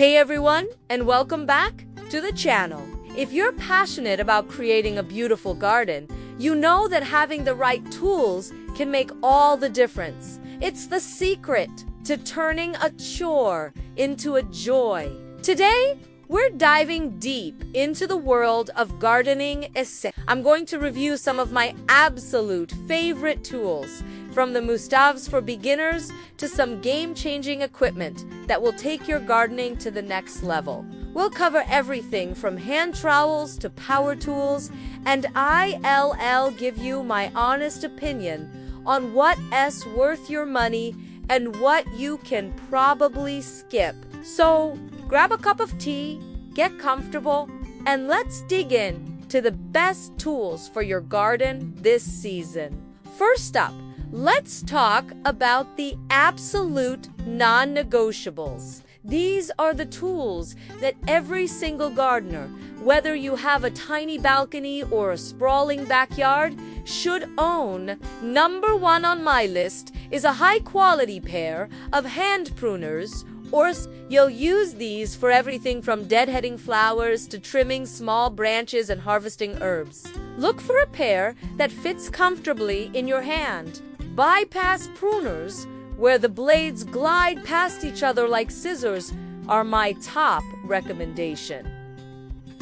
Hey everyone, and welcome back to the channel. If you're passionate about creating a beautiful garden, you know that having the right tools can make all the difference. It's the secret to turning a chore into a joy. Today, we're diving deep into the world of gardening essentials. I'm going to review some of my absolute favorite tools, from the must-haves for beginners to some game-changing equipment that will take your gardening to the next level. We'll cover everything from hand trowels to power tools, and I'll give you my honest opinion on what's worth your money and what you can probably skip. So, grab a cup of tea, get comfortable, and let's dig in to the best tools for your garden this season. First up, let's talk about the absolute non-negotiables. These are the tools that every single gardener, whether you have a tiny balcony or a sprawling backyard, should own. Number one on my list is a high-quality pair of hand pruners, or you'll use these for everything from deadheading flowers to trimming small branches and harvesting herbs. Look for a pair that fits comfortably in your hand. Bypass pruners, where the blades glide past each other like scissors, are my top recommendation.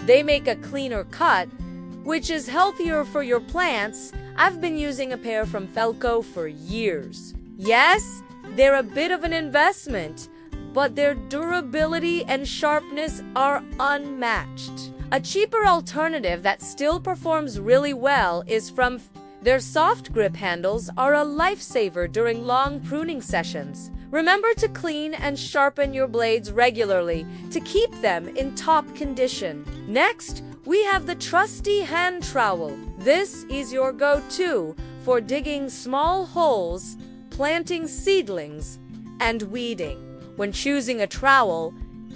They make a cleaner cut, which is healthier for your plants. I've been using a pair from Felco for years. Yes, they're a bit of an investment, but their durability and sharpness are unmatched. A cheaper alternative that still performs really well is from their soft grip handles are a lifesaver during long pruning sessions. Remember to clean and sharpen your blades regularly to keep them in top condition. Next, we have the trusty hand trowel. This is your go-to for digging small holes, planting seedlings, and weeding. When choosing a trowel,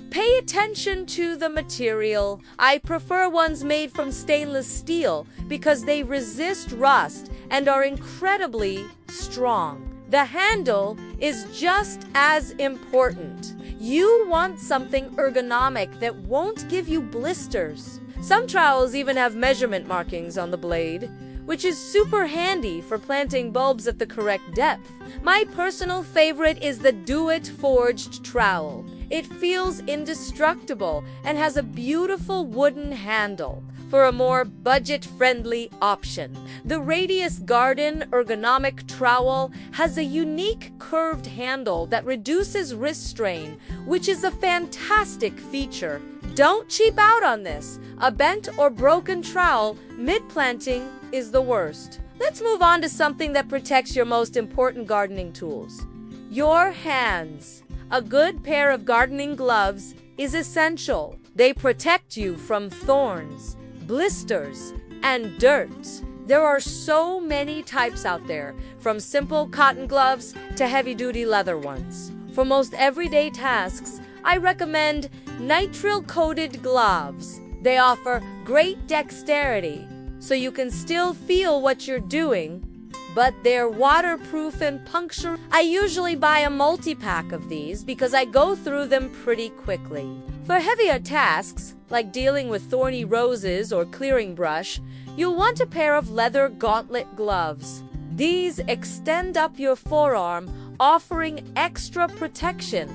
pay attention to the material. I prefer ones made from stainless steel because they resist rust and are incredibly strong. The handle is just as important. You want something ergonomic that won't give you blisters. Some trowels even have measurement markings on the blade, which is super handy for planting bulbs at the correct depth. My personal favorite is the Do-It Forged trowel. It feels indestructible and has a beautiful wooden handle. For a more budget-friendly option, the Radius Garden Ergonomic Trowel has a unique curved handle that reduces wrist strain, which is a fantastic feature. Don't cheap out on this. A bent or broken trowel mid-planting is the worst. Let's move on to something that protects your most important gardening tools: your hands. A good pair of gardening gloves is essential. They protect you from thorns, blisters, and dirt. There are so many types out there, from simple cotton gloves to heavy-duty leather ones. For most everyday tasks, I recommend nitrile-coated gloves. They offer great dexterity, so you can still feel what you're doing, but they're waterproof and puncture. I usually buy a multi-pack of these because I go through them pretty quickly. For heavier tasks, like dealing with thorny roses or clearing brush, you'll want a pair of leather gauntlet gloves. These extend up your forearm, offering extra protection.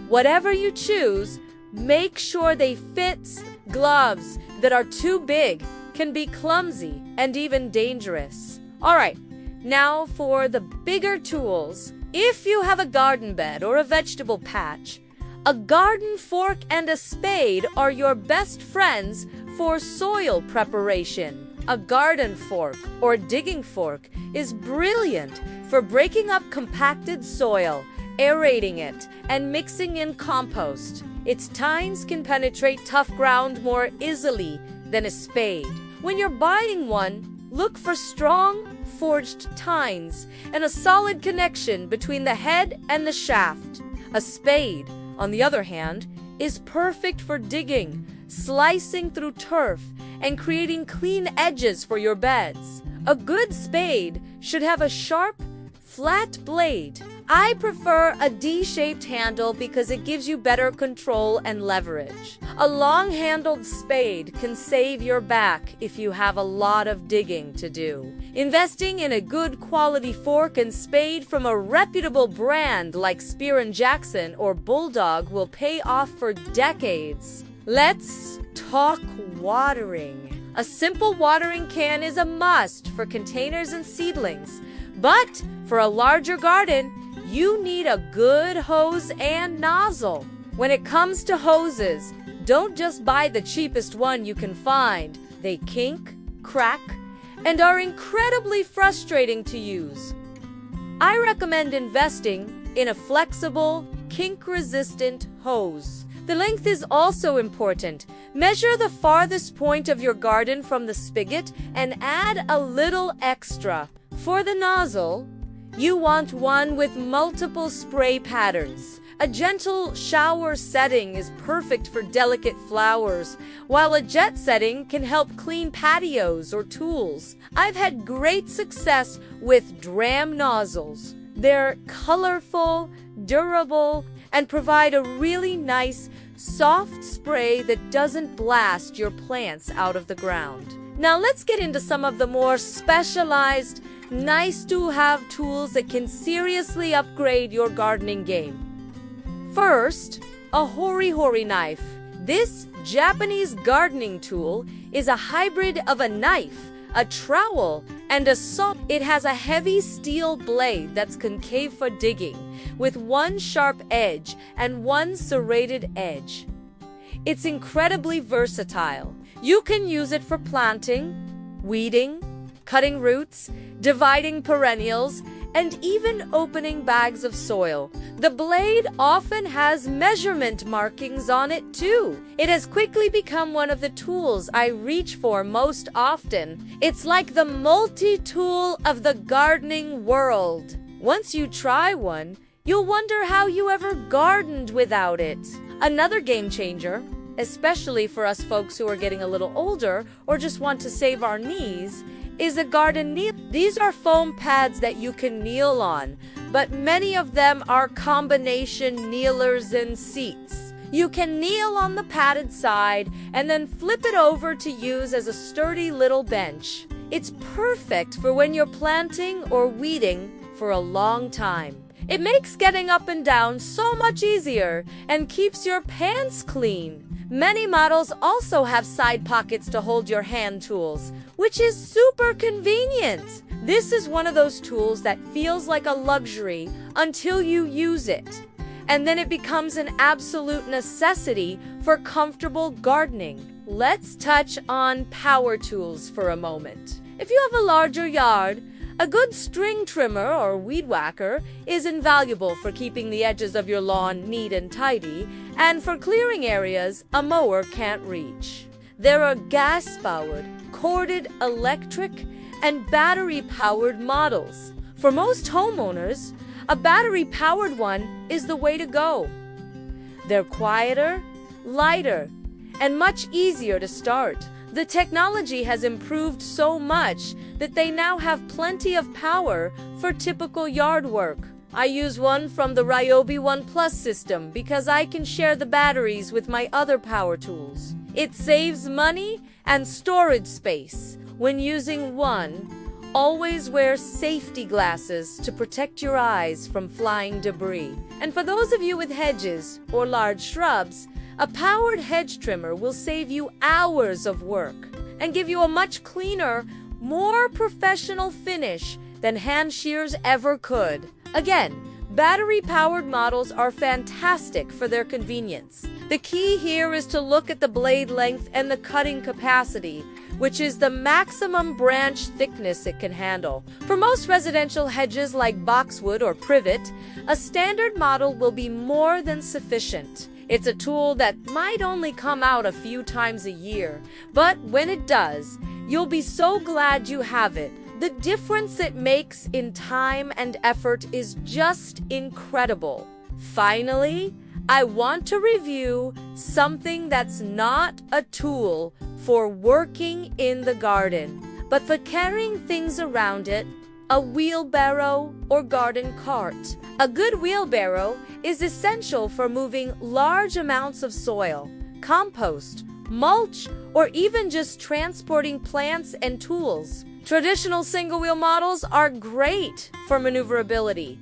Whatever you choose, make sure they fit. Gloves that are too big can be clumsy and even dangerous. Alright, now for the bigger tools. If you have a garden bed or a vegetable patch, a garden fork and a spade are your best friends for soil preparation. A garden fork or digging fork is brilliant for breaking up compacted soil, aerating it, and mixing in compost. Its tines can penetrate tough ground more easily than a spade. When you're buying one, look for strong, forged tines and a solid connection between the head and the shaft. A spade, on the other hand, is perfect for digging, slicing through turf, and creating clean edges for your beds. A good spade should have a sharp, flat blade, I prefer a D-shaped handle because it gives you better control and leverage. A long-handled spade can save your back if you have a lot of digging to do. Investing in a good quality fork and spade from a reputable brand like Spear & Jackson or Bulldog will pay off for decades. Let's talk watering. A simple watering can is a must for containers and seedlings, but for a larger garden, you need a good hose and nozzle. When it comes to hoses, don't just buy the cheapest one you can find. They kink, crack, and are incredibly frustrating to use. I recommend investing in a flexible, kink-resistant hose. The length is also important. Measure the farthest point of your garden from the spigot and add a little extra. For the nozzle, you want one with multiple spray patterns. A gentle shower setting is perfect for delicate flowers, while a jet setting can help clean patios or tools. I've had great success with Dramm nozzles. They're colorful, durable, and provide a really nice, soft spray that doesn't blast your plants out of the ground. Now let's get into some of the more specialized, nice-to-have tools that can seriously upgrade your gardening game. First, a hori-hori knife. This Japanese gardening tool is a hybrid of a knife, a trowel, and a saw. It has a heavy steel blade that's concave for digging, with one sharp edge and one serrated edge. It's incredibly versatile. You can use it for planting, weeding, cutting roots, dividing perennials, and even opening bags of soil. The blade often has measurement markings on it too. It has quickly become one of the tools I reach for most often. It's like the multi-tool of the gardening world. Once you try one, you'll wonder how you ever gardened without it. Another game changer, especially for us folks who are getting a little older or just want to save our knees, is a garden kneel. These are foam pads that you can kneel on, but many of them are combination kneelers and seats. You can kneel on the padded side and then flip it over to use as a sturdy little bench. It's perfect for when you're planting or weeding for a long time. It makes getting up and down so much easier and keeps your pants clean. Many models also have side pockets to hold your hand tools, which is super convenient. This is one of those tools that feels like a luxury until you use it, and then it becomes an absolute necessity for comfortable gardening. Let's touch on power tools for a moment. If you have a larger yard, a good string trimmer or weed whacker is invaluable for keeping the edges of your lawn neat and tidy, and for clearing areas a mower can't reach. There are gas-powered, corded electric, and battery-powered models. For most homeowners, a battery-powered one is the way to go. They're quieter, lighter, and much easier to start. The technology has improved so much that they now have plenty of power for typical yard work. I use one from the Ryobi One Plus system because I can share the batteries with my other power tools. It saves money and storage space. When using one, always wear safety glasses to protect your eyes from flying debris. And for those of you with hedges or large shrubs, a powered hedge trimmer will save you hours of work and give you a much cleaner, more professional finish than hand shears ever could. Again, battery-powered models are fantastic for their convenience. The key here is to look at the blade length and the cutting capacity, which is the maximum branch thickness it can handle. For most residential hedges like boxwood or privet, a standard model will be more than sufficient. It's a tool that might only come out a few times a year, but when it does, you'll be so glad you have it. The difference it makes in time and effort is just incredible. Finally, I want to review something that's not a tool for working in the garden, but for carrying things around it a wheelbarrow or garden cart. A good wheelbarrow is essential for moving large amounts of soil, compost, mulch, or even just transporting plants and tools. Traditional single-wheel models are great for maneuverability,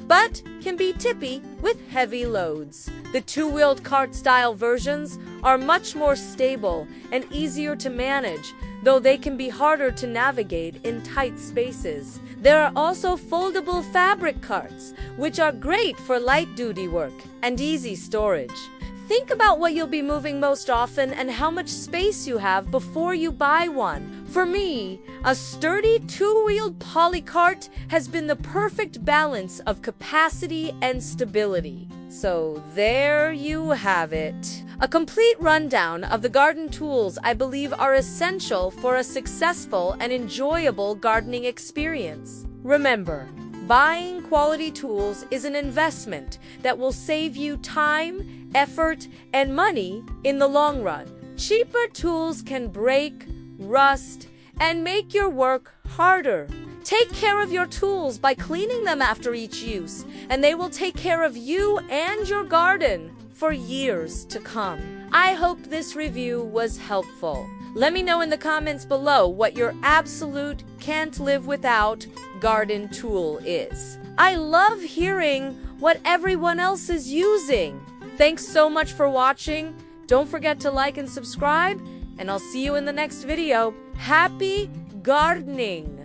but can be tippy with heavy loads. The two-wheeled cart-style versions are much more stable and easier to manage, though they can be harder to navigate in tight spaces. There are also foldable fabric carts, which are great for light-duty work and easy storage. Think about what you'll be moving most often and how much space you have before you buy one. For me, a sturdy two-wheeled polycart has been the perfect balance of capacity and stability. So there you have it. A complete rundown of the garden tools I believe are essential for a successful and enjoyable gardening experience. Remember, buying quality tools is an investment that will save you time, effort, and money in the long run. Cheaper tools can break, rust, and make your work harder. Take care of your tools by cleaning them after each use, and they will take care of you and your garden for years to come. I hope this review was helpful. Let me know in the comments below what your absolute can't live without garden tool is. I love hearing what everyone else is using. Thanks so much for watching. Don't forget to like and subscribe, and I'll see you in the next video. Happy gardening!